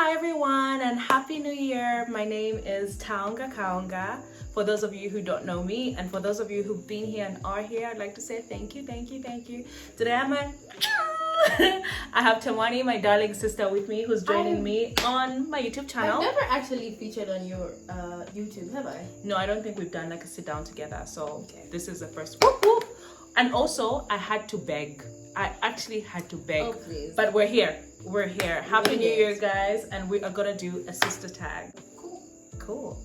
Hi everyone and Happy New Year. My name is Taonga Kaonga. For those of you who don't know me and for those of you who've been here and are here, I'd like to say thank you. Today I have Tamani, my darling sister, with me who's joining me on my YouTube channel. I've never actually featured on your YouTube, have I? No, I don't think we've done like a sit down together. So this is the first one. Whoop, whoop. And also I had to beg. I actually had to beg. Oh, please. But we're here. We're here. Happy New Year, guys. And we are going to do a sister tag. Cool.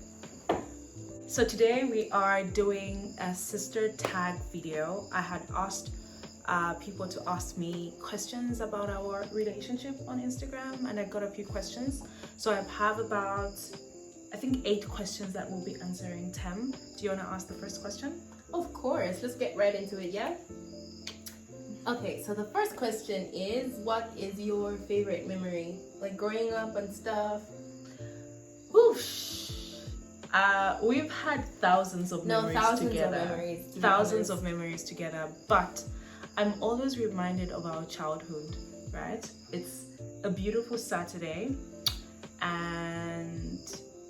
So today we are doing a sister tag video. I had asked people to ask me questions about our relationship on Instagram, and I got a few questions. So I have about, I think, 8 questions that we'll be answering. Tem, do you want to ask the first question? Of course. Let's get right into it, yeah? Okay, so the first question is, what is your favorite memory? Like growing up and stuff? Whoosh. We've had thousands of memories together. Thousands of memories together, but I'm always reminded of our childhood, right? It's a beautiful Saturday and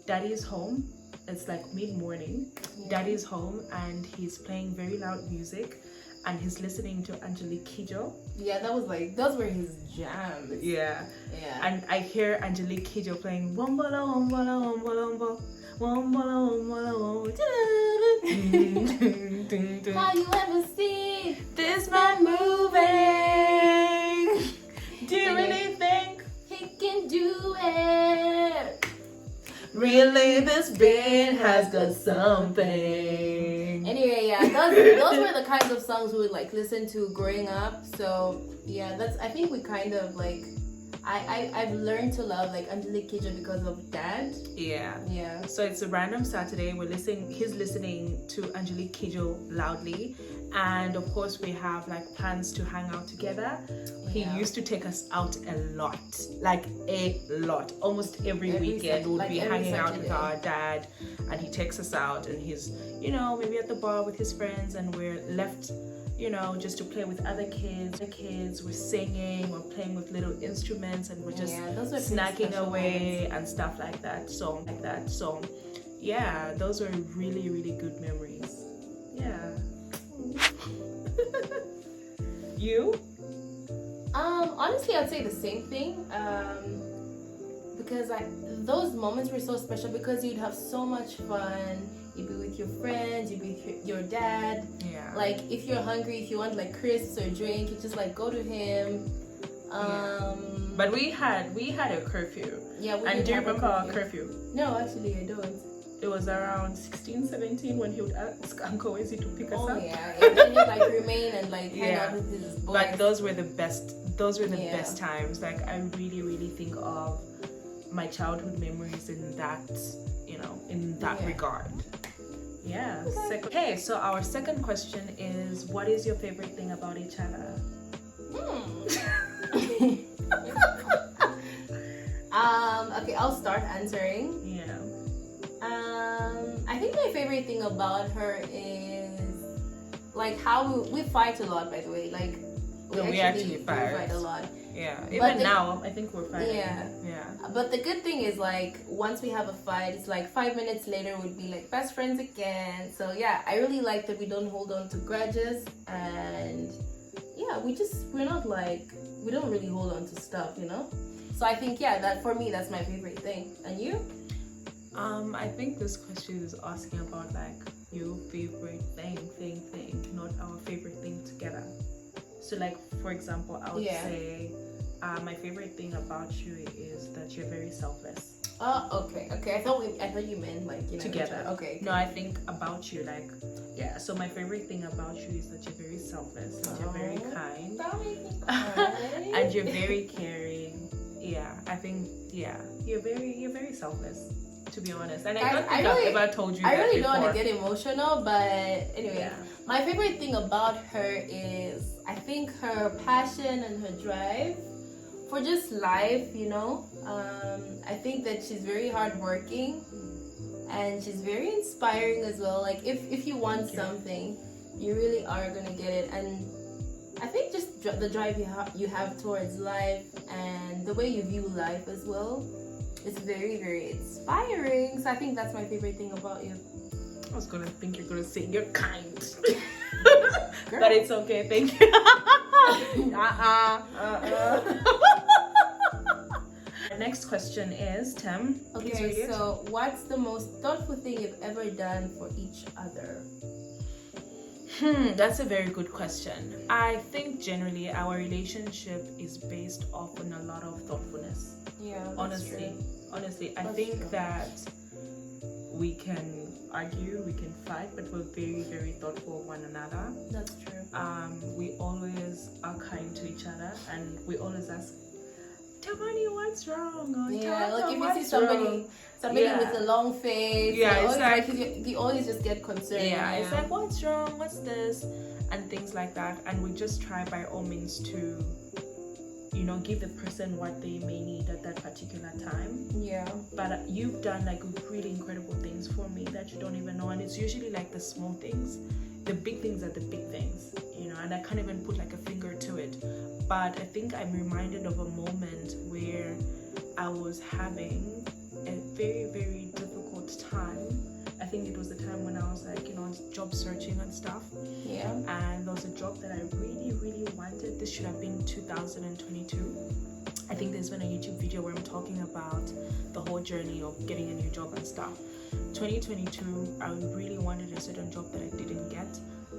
Daddy's home. It's like mid-morning. Yeah. Daddy's home and he's playing very loud music and he's listening to Angelique Kidjo. Yeah, those were his jams. Yeah. And I hear Angelique Kidjo playing Wombala Wombala Wombala Wombala Wombala Wombala. How you ever see this man moving? Do you really think he can do it? Really, this band has got something. Anyway, yeah, those were the kinds of songs we would like listen to growing up. So yeah, I think we kind of like I've learned to love like Angelique Kidjo because of Dad. Yeah. So it's a random Saturday. He's listening to Angelique Kidjo loudly, and of course we have like plans to hang out together. He used to take us out a lot, almost every weekend. We'll be hanging out with our dad, and he takes us out, and he's maybe at the bar with his friends, and we're left just to play with other kids. We're singing, we're playing with little instruments, and we're just snacking away and stuff like that. So yeah, those were really, really good memories. Yeah. You? Honestly, I'd say the same thing. Because those moments were so special because you'd have so much fun. You'd be with your friends, you'd be with your dad. Yeah. Like if you're hungry, if you want like crisps or drink, you just like go to him. But we had a curfew. Yeah. And do you remember our curfew? No, actually I don't. It was around 16, 17 when he would ask Uncle Izzy to pick us up. Oh yeah, and then he'd like remain and like hang out with his boys. But those were the best. Those were the best times. Like I really, really think of my childhood memories in that, in that regard. Yeah. Okay. So our second question is, what is your favorite thing about each other? Okay, I'll start answering. Yeah. I think my favorite thing about her is like how we fight a lot. By the way, like we actually fight a lot. Yeah, even now I think we're fighting. Yeah. But the good thing is like once we have a fight, it's like 5 minutes later we'd be like best friends again. So yeah, I really like that we don't hold on to grudges, and yeah, we don't really hold on to stuff, So I think that for me that's my favorite thing. And you? I think this question is asking about like your favorite thing, not our favorite thing together. So like for example, I would say my favorite thing about you is that you're very selfless. Oh, okay. I thought you meant like together. Okay. No, I think about you so my favorite thing about you is that you're very selfless, that you're very kind, and you're very caring. Yeah, I think you're very selfless, to be honest. And I don't think I've ever told you that I really before. don't want to get emotional, but anyway, my favorite thing about her is I think her passion and her drive for just life, I think that she's very hardworking and she's very inspiring as well. Like if you want something, you really are gonna get it. And I think just the drive you have towards life and the way you view life as well it's very, very inspiring. So I think that's my favorite thing about you. I was gonna think you're gonna say you're kind. Girl. But it's okay, thank you. The next question is, Tim. Please read Okay, it. so what's the most thoughtful thing you've ever done for each other? That's a very good question. I think generally our relationship is based off on a lot of thoughtfulness. Yeah, that's Honestly, true. honestly, I That's think true. that we can argue, we can fight, but we're very, very thoughtful of one another. That's true. We always are kind to each other, and we always ask, Tawani, what's wrong? Or, Yeah, Tawani, like if you see what's wrong?" somebody Yeah. with a long face, Yeah, you it's always, like- you always just get concerned. Yeah, it's like, what's wrong? What's this? And things like that. And we just try by all means to, give the person what they may need at that particular time. Yeah. But you've done like really incredible things for me that you don't even know. And it's usually like the small things. The big things are the big things, and I can't even put like a finger to it. But I think I'm reminded of a moment where I was having a very, very difficult time. I think it was the time when I was like, job searching and stuff. Yeah. And there was a job that I really, really wanted. This should have been 2022. I think there's been a YouTube video where I'm talking about the whole journey of getting a new job and stuff. 2022, I really wanted a certain job that I didn't get,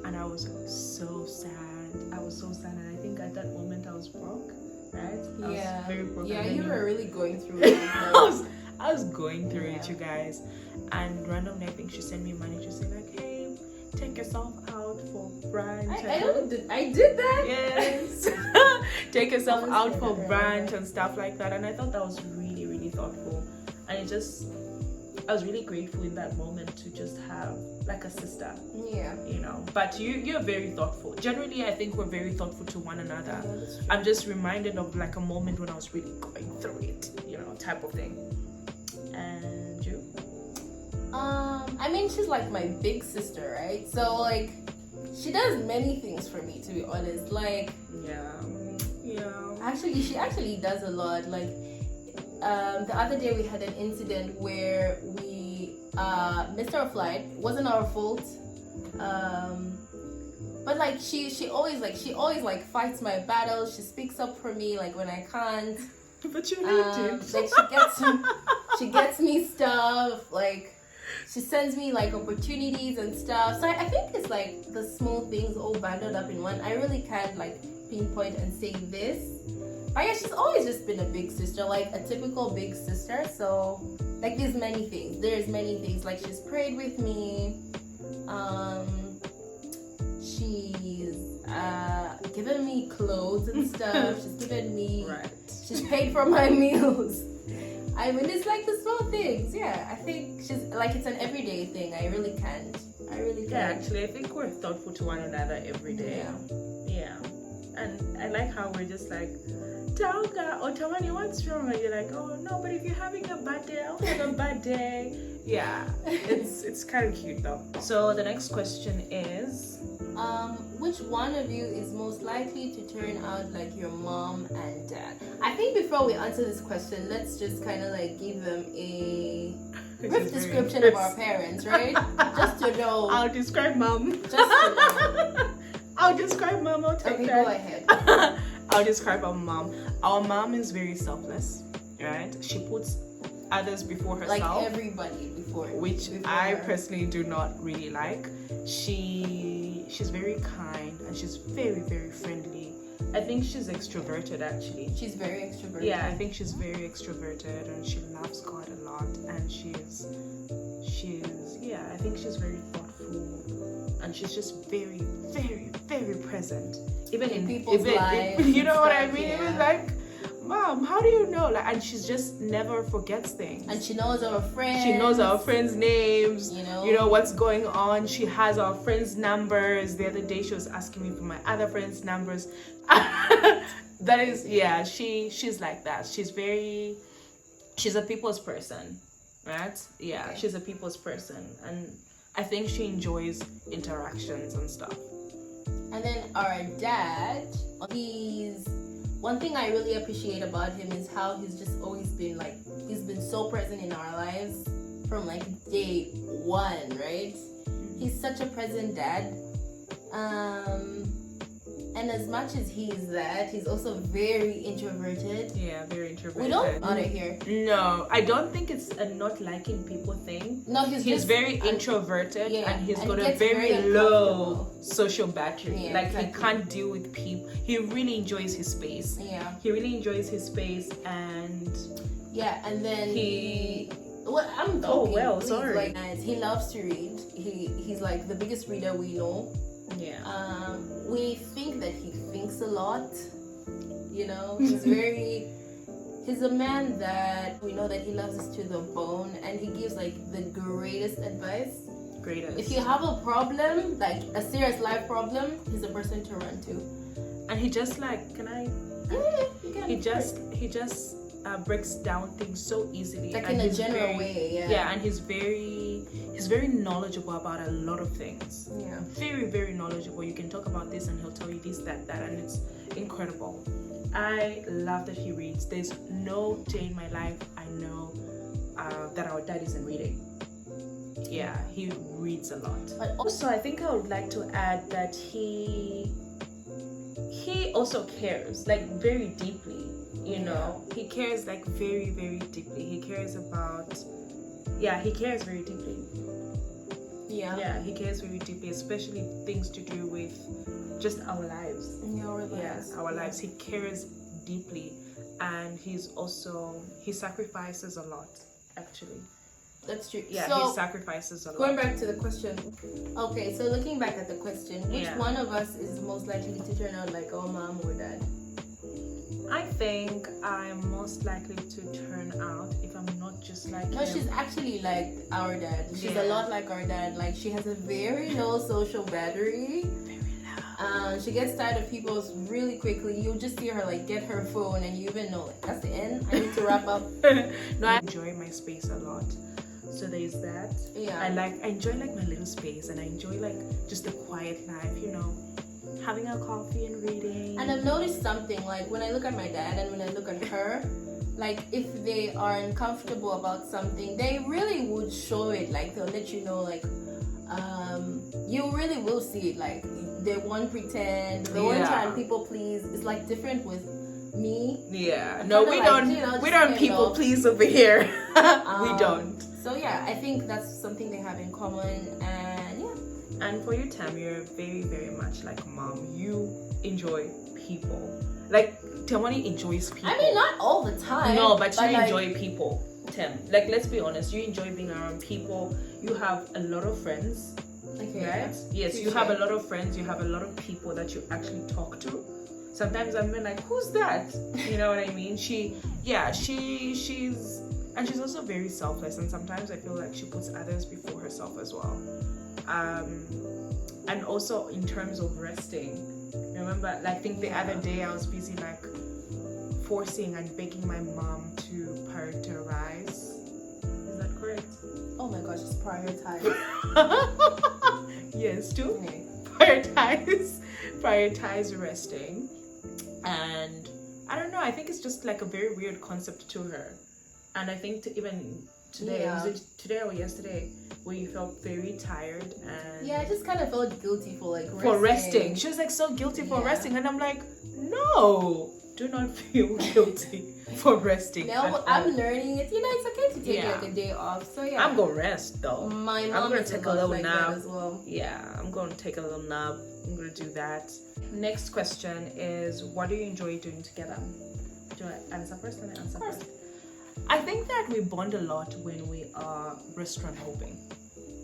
and I was so sad. And I think at that moment I was broke, right? I was very broke. Yeah, and you then were really going through it. I was going through it, you guys. And randomly, I think she sent me money to say like, hey, take yourself out for brunch. I did that. Yes. Take yourself Honestly, out for I don't brunch remember. and stuff like that. And I thought that was really, really thoughtful. And I was really grateful in that moment to just have like a sister, Yeah. But you're very thoughtful. Generally, I think we're very thoughtful to one another. Yeah, that's true. I'm just reminded of like a moment when I was really going through it, type of thing. And you? I mean, she's like my big sister, right? So like, she does many things for me, to be honest. Like, Yeah. actually, she actually does a lot. Like, the other day we had an incident where we missed our flight. It wasn't our fault. But like she always fights my battles. She speaks up for me like when I can't. But you really did. Like she gets me stuff. Like she sends me like opportunities and stuff. So I think it's like the small things all bundled up in one. I really can't like pinpoint and say this. But yeah, she's always just been a big sister, like a typical big sister. So like there's many things. Like she's prayed with me. She's given me clothes and stuff. She's given me. Right. She's paid for my meals. I mean, it's like the small things. Yeah, I think she's like it's an everyday thing. I really can't. Yeah, actually, I think we're thoughtful to one another every day. Yeah. And I like how we're just like, Tauka or Tawani, what's wrong? And you're like, oh no, but if you're having a bad day, I'll have a bad day. Yeah, it's kind of cute though. So the next question is, which one of you is most likely to turn out like your mom and dad? I think before we answer this question, let's just kind of like give them a brief description of our parents, right? Just to know. I'll describe mom. Just to know. I'll describe mom. I'll take Okay, that. go ahead. I'll describe our mom. Our mom is very selfless, right? She puts others before herself. Like everybody before. Which before I her. personally do not really like. She's very kind and she's very, very friendly. I think she's extroverted actually. She's very extroverted. Yeah, I think she's very extroverted and she loves God a lot, and I think she's very thoughtful, and she's just very, very, very present. Even in people's lives. you know what I and mean? stuff, Even like, Mom, how do you know? Like, and she's just never forgets things. And she knows our friends. She knows our friends' names. You know what's going on. She has our friends' numbers. The other day she was asking me for my other friends' numbers. That is, yeah, she's like that. She's a people's person, right? Yeah, Okay. she's a people's person, and I think she enjoys interactions and stuff. And then our dad, one thing I really appreciate about him is how he's just always been he's been so present in our lives from like day one, right? He's such a present dad. And as much as he's that, he's also very introverted. Yeah, very introverted. We don't out of here. No, I don't think it's a not liking people thing. No, he's very introverted, and he's got a very low social battery. Yeah, like exactly. he can't deal with people. He really enjoys his space. Yeah. He really enjoys his space, and and then he. Well, I'm joking. Oh well, please, sorry. Like, he loves to read. He's like the biggest reader we know. Yeah. We think that he thinks a lot. You know, he's a man that we know that he loves us to the bone, and he gives like the greatest advice. Greatest. If you have a problem, like a serious life problem, he's the person to run to. And he just like, can I? Yeah, he just breaks down things so easily. Like and in a general way, yeah. Yeah, and he's very knowledgeable about a lot of things. Yeah. Very, very knowledgeable. You can talk about this and he'll tell you this, that, and it's incredible. I love that he reads. There's no day in my life I know that our dad isn't reading. Yeah, he reads a lot. But also, I think I would like to add that he also cares, like very deeply. You know, he cares like very, very deeply. He cares about, he cares very deeply. Yeah, he cares very deeply, especially things to do with just our lives. Our lives. He cares deeply, and he sacrifices a lot, actually. That's true. Yeah, so, he sacrifices a lot. Going back to the question. Okay, so looking back at the question, which one of us is most likely to turn out like our mom or dad? I think I'm most likely to turn out if I'm not just like No, him. she's actually like our dad. She's a lot like our dad. Like, she has a very low social battery. Very low. She gets tired of people really quickly. You'll just see her like get her phone, and you even know like that's the end. I need to wrap up. No, I enjoy my space a lot. So there's that. Yeah. I enjoy like my little space, and I enjoy like just the quiet life, you know. Having a coffee and reading. And I've noticed something, like when I look at my dad and when I look at her, like if they are uncomfortable about something, they really would show it. Like they'll let you know, like you really will see it. Like they won't pretend, they won't try and people please. It's like different with me. Yeah. No, we don't. You know, we don't people please over here. We don't. So yeah, I think that's something they have in common, and yeah. And for you, Tam, you're very, very much like mom. You enjoy people. Like, Tamani enjoys people. I mean, not all the time. No, but you enjoy people, Tam. Like, let's be honest. You enjoy being around people. You have a lot of friends, right? Yes, you have a lot of friends. You have a lot of people that you actually talk to. Sometimes I'm like, who's that? You know what I mean? She's also very selfless. And sometimes I feel like she puts others before herself as well. And also in terms of resting, remember, I think the other day I was busy like forcing and begging my mom to prioritize. Is that correct? Oh my gosh, just prioritize. Yes, to prioritize resting. And I don't know, I think it's just like a very weird concept to her. And I think even today, was it today or yesterday, where you felt very tired and I just kind of felt guilty for like resting. She was like so guilty for resting, and I'm like, no, do not feel guilty for resting. No, I'm learning it. You know, it's okay to take like a day off. So yeah, I'm gonna rest though. My mom I'm gonna is take a little like nap that as well. Yeah, I'm gonna take a little nap. I'm gonna do that. Next question is, what do you enjoy doing together? Do I answer first? Let me answer first. I think that we bond a lot when we are restaurant hopping.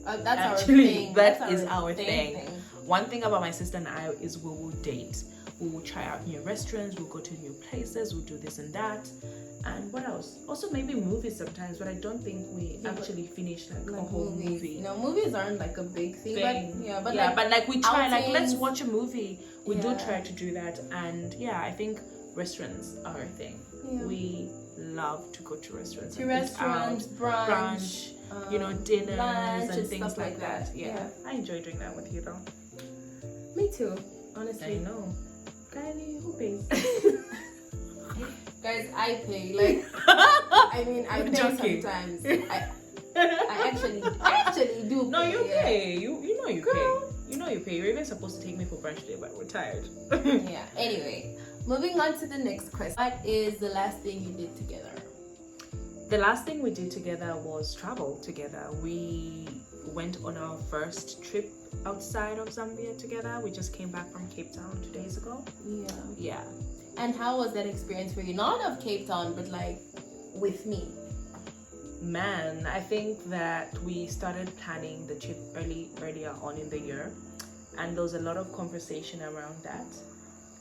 That's Actually, our thing. That is our thing. One thing about my sister and I is we will date. We will try out new restaurants. We'll go to new places. We'll do this and that. And what else? Also maybe movies sometimes, but I don't think we actually finish like a whole movie. No, movies aren't like a big thing. But we try outings, like let's watch a movie. We do try to do that, and I think restaurants are a thing. Yeah. We love to go to restaurants. Brunch, dinners lunch and things stuff like that. Yeah, I enjoy doing that with you though. Me too, honestly. I know. Kylie, who pays? Guys, I pay. Like, I mean, I pay joking. sometimes. I actually do pay. No, you yeah. pay. You know you Girl. pay. You know you pay. You're even supposed to take me for brunch today, but we're tired. Yeah. Anyway, moving on to the next question. What is the last thing you did together? The last thing we did together was travel together. We went on our first trip outside of Zambia together. We just came back from Cape Town 2 days ago. Yeah. Yeah. And how was that experience for you? Not of Cape Town, but like with me. Man, I think that we started planning the trip earlier on in the year, and there was a lot of conversation around that,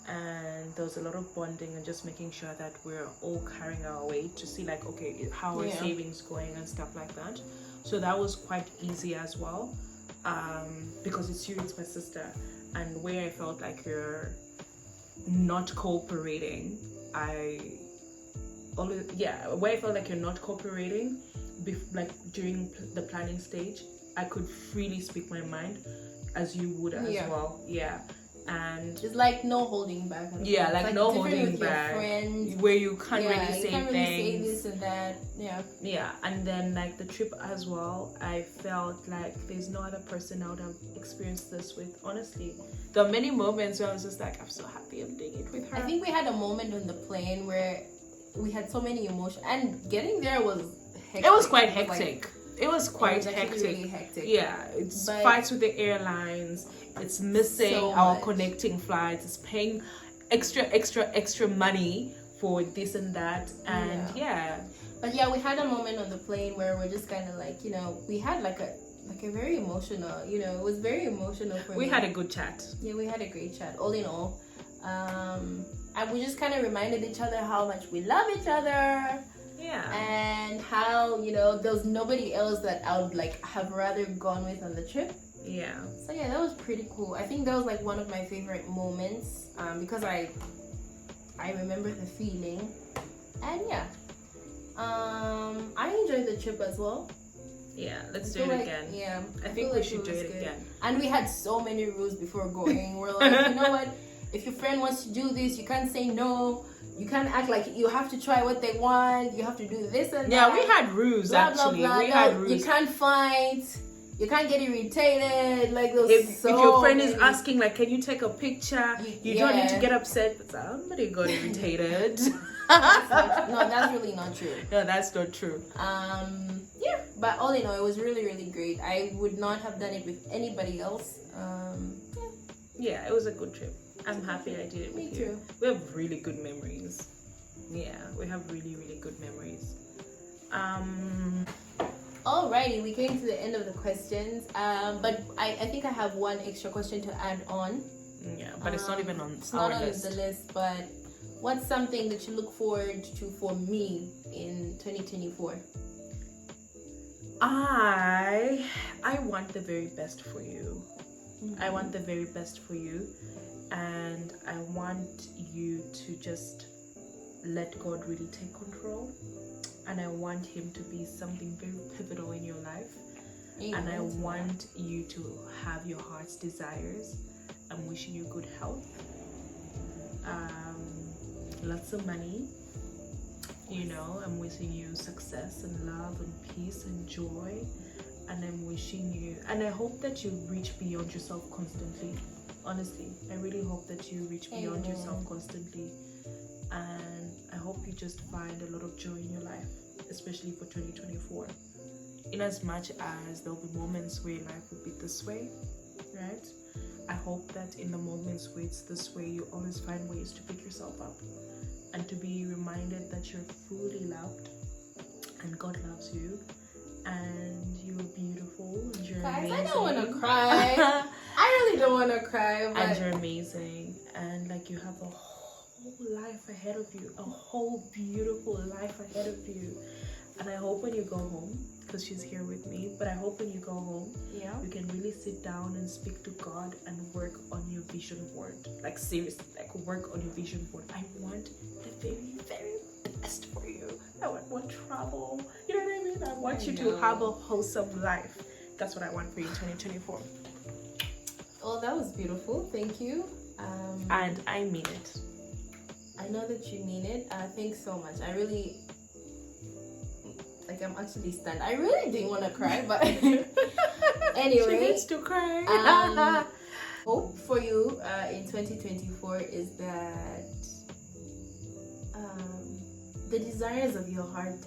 and there was a lot of bonding and just making sure that we're all carrying our weight to see like, okay, how are savings going and stuff like that. So that was quite easy as well, because it's you, it's my sister, and where I felt like you're not cooperating, where I felt like you're not cooperating, like during the planning stage, I could freely speak my mind, as you would as well. Yeah. And it's like no holding back. Like no holding back. Where you can't really say things. Say this and that. Yeah. And then like the trip as well, I felt like there's no other person I would have experienced this with. Honestly, there are many moments where I was just like, I'm so happy I'm doing it with her. I think we had a moment on the plane where we had so many emotions, and getting there was hectic. It was quite hectic. It was quite hectic. Really hectic. Yeah, it's fights with the airlines. It's missing our connecting flights. It's paying extra money for this and that. And But yeah, we had a moment on the plane where we're just kind of like, we had like a very emotional, it was very emotional for me. We had a good chat. Yeah, we had a great chat, all in all. And we just kind of reminded each other how much we love each other. Yeah. And how, there was nobody else that I would like have rather gone with on the trip. Yeah. So yeah, that was pretty cool. I think that was like one of my favorite moments, because I remember the feeling. And I enjoyed the trip as well. Yeah, let's do it again. Yeah. I think we should do it again. And we had so many rules before going. We're like, you know what? If your friend wants to do this, you can't say no. You can't act like you have to try what they want. You have to do this and that. Yeah, we had rules actually. We had rules. You can't fight. You can't get irritated. Like those. If your friend is asking, like, can you take a picture? You don't need to get upset. But somebody got irritated. That's really not true. No, that's not true. Yeah, but all in all, it was really, really great. I would not have done it with anybody else. Yeah, it was a good trip. I'm happy I did it with you. We have really good memories. Yeah, we have really, really good memories. Alrighty, we came to the end of the questions. But I think I have one extra question to add on. Yeah, but it's not even on it's our not list. On the list, but what's something that you look forward to for me in 2024? I want the very best for you. I want the very best for you. And I want you to just let God really take control. And I want Him to be something very pivotal in your life. And I want you to have your heart's desires. I'm wishing you good health. Lots of money. I'm wishing you success and love and peace and joy. And I'm wishing you, and I hope that you reach beyond yourself constantly. Honestly, I really hope that you reach beyond yourself constantly. And I hope you just find a lot of joy in your life, especially for 2024. In as much as there'll be moments where life will be this way, right? I hope that in the moments where it's this way, you always find ways to pick yourself up and to be reminded that you're fully loved and God loves you. And you're beautiful and you're amazing. I don't want to cry. I really don't want to cry. But... And you're amazing. And like you have a whole life ahead of you. A whole beautiful life ahead of you. And I hope when you go home, because she's here with me, but I hope when you go home, you can really sit down and speak to God and work on your vision board. Like seriously, like work on your vision board. I want the very, very best for you. I want more travel. You know what I mean? I want you to have a wholesome life. That's what I want for you in 2024. Oh, that was beautiful. Thank you. And I mean it. I know that you mean it. Thanks so much. I really, like, I'm actually stunned. I really didn't want to cry, but anyway. She needs to cry. Hope for you in 2024 is that the desires of your heart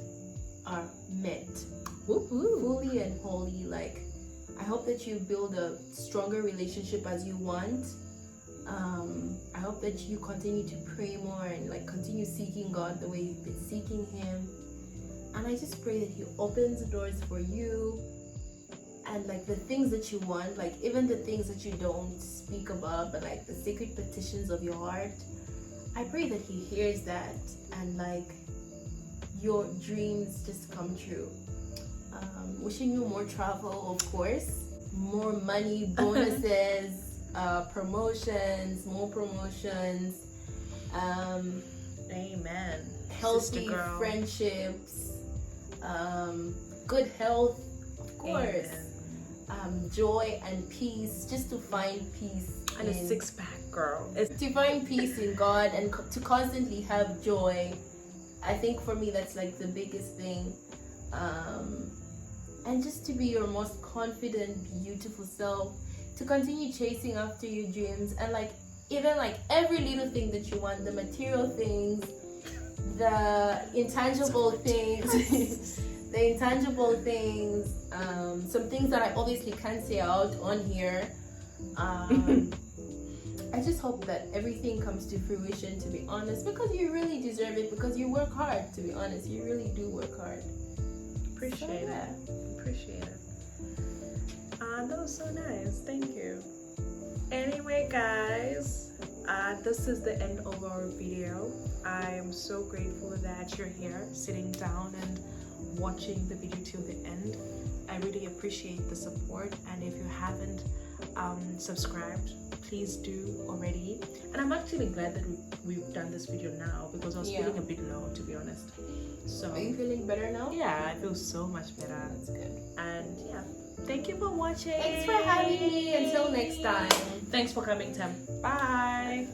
are met. Woo-hoo. Fully and wholly. Like, I hope that you build a stronger relationship as you want. I hope that you continue to pray more and like continue seeking God the way you've been seeking Him. And I just pray that He opens doors for you and like the things that you want, like even the things that you don't speak about, but like the secret petitions of your heart. I pray that He hears that and like your dreams just come true. Wishing you more travel, of course, more money, bonuses, promotions, more promotions, amen. healthy friendships, good health, of course, joy and peace, just to find peace. And a six-pack, girl. To find peace in God and to constantly have joy. I think for me that's like the biggest thing. And just to be your most confident, beautiful self, to continue chasing after your dreams, and like even like every little thing that you want, the material things, the intangible things, some things that I obviously can't say out on here. I just hope that everything comes to fruition, to be honest, because you really deserve it, because you work hard, to be honest. You really do work hard. Appreciate it. Appreciate it. That was so nice. Thank you. Anyway, guys, this is the end of our video. I am so grateful that you're here, sitting down and watching the video till the end. I really appreciate the support, and if you haven't subscribed, please do already. And I'm actually glad that we've done this video now, because I was feeling a bit low, to be honest. So are you feeling better now? Yeah, I feel so much better. That's good. And yeah, thank you for watching. Thanks for having me. Until next time. Thanks for coming, Tim. Bye.